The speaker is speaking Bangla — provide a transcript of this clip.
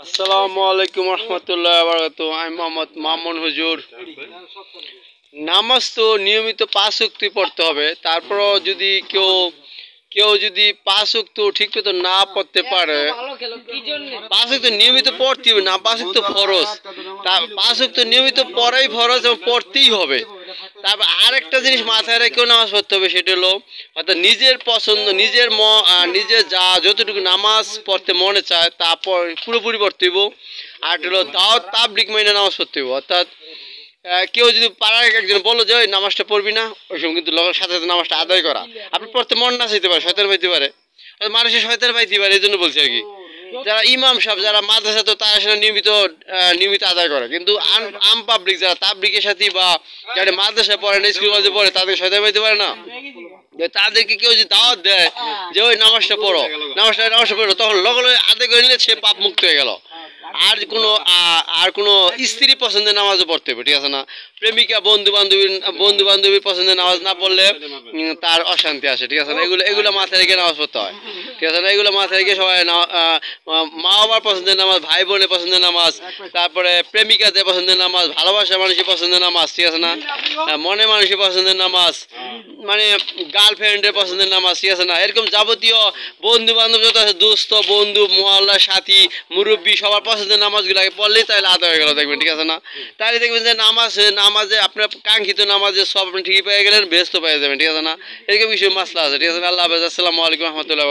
আসসালামু আলাইকুম রহমতুল্লাহ বারাকাতুহু। আমি মোহাম্মদ মামুন হুজুর। নামাজ তো নিয়মিত 5 ওয়াক্ত পড়তে হবে। তারপরও যদি কেউ কেউ যদি 5 ওয়াক্ত ঠিক মতো না পড়তে পারে, 5 ওয়াক্ত নিয়মিত পড়তে হবে না, 5 ওয়াক্ত ফরজ। তা 5 ওয়াক্ত নিয়মিত পড়াই ফরজ এবং পড়তেই হবে। তারপর আরেকটা জিনিস মাথায় রেখেও নামাজ পড়তে হবে, সেটা হলো অর্থাৎ নিজের পছন্দ, নিজের যা যতটুকু নামাজ পড়তে মনে চায় তা পুরোপুরি পড়তে হইব। আর হলো দাওয়াত তাবলিগ মাইনে নামাজ পড়তে হইব। অর্থাৎ কেউ যদি পাড়ার একজন বললো যে ওই নামাজটা পড়বি না, ওই সময় কিন্তু লগের সাথে সাথে নামাজটা আদায় করা। আপনি পড়তে মন না চাইতে পারে, শয়তান পাইতে পারে, মানুষের শয়তান পাইতে পারে, এই জন্য বলছি আর কি। যারা ইমাম সাহেব, যারা মাদ্রাসা, তো তারা সেটা নিয়মিত আদায় করে। কিন্তু আম পাবলিক যারা তাবলিগের সাথে বা যারা মাদ্রাসায় পড়ে না, স্কুল কলেজে পড়ে, তাদের শয়তান পাইতে পারে না। তাদেরকে কেউ যদি দাওয়াত দেয় যে ওই নামাজটা পড়ো, নামাজটা পড়ো, তখন লগে লগে আদায় করে নিলে সে পাপ মুক্ত হয়ে গেল। আর কোনো স্ত্রী পছন্দের নামাজও পড়তে হবে, ঠিক আছে না? প্রেমিকা বন্ধু বান্ধবীর পছন্দের নামাজ না পড়লে তার অশান্তি আসে, ঠিক আছে না? এগুলো মাথায় রেখে নামাজ পড়তে হয়, ঠিক আছে না? এগুলো মাথায় রেখে সবাই মা বাবার পছন্দের নামাজ, ভাই বোনের পছন্দের নামাজ, তারপরে প্রেমিকাদের পছন্দের নামাজ, ভালোবাসা মানুষের পছন্দের নামাজ, ঠিক আছে না? মনে মানুষের পছন্দের নামাজ, মানে গার্লফ্রেন্ডের পছন্দের নামাজ, ঠিক আছে না? এরকম যাবতীয় বন্ধু বান্ধব যত আছে, দোস্ত বন্ধু মহল্লার সাথী মুরব্বী সবার পছন্দের নামাজগুলোকে পড়লেই তাহলে আদা হয়ে গেল, দেখবেন, ঠিক আছে না? তাহলে দেখবেন যে নামাজে আপনার কাঙ্ক্ষিত নামাজে সব আপনি ঠিকই পেয়ে গেলেন, বেস্ট পেয়ে যাবেন, ঠিক আছে না? এরকম কিছু মাসলা আছে, ঠিক আছে না? আল্লাহ হাফেজ। আসসালামু আলাইকুম রহমতুল্লাহ।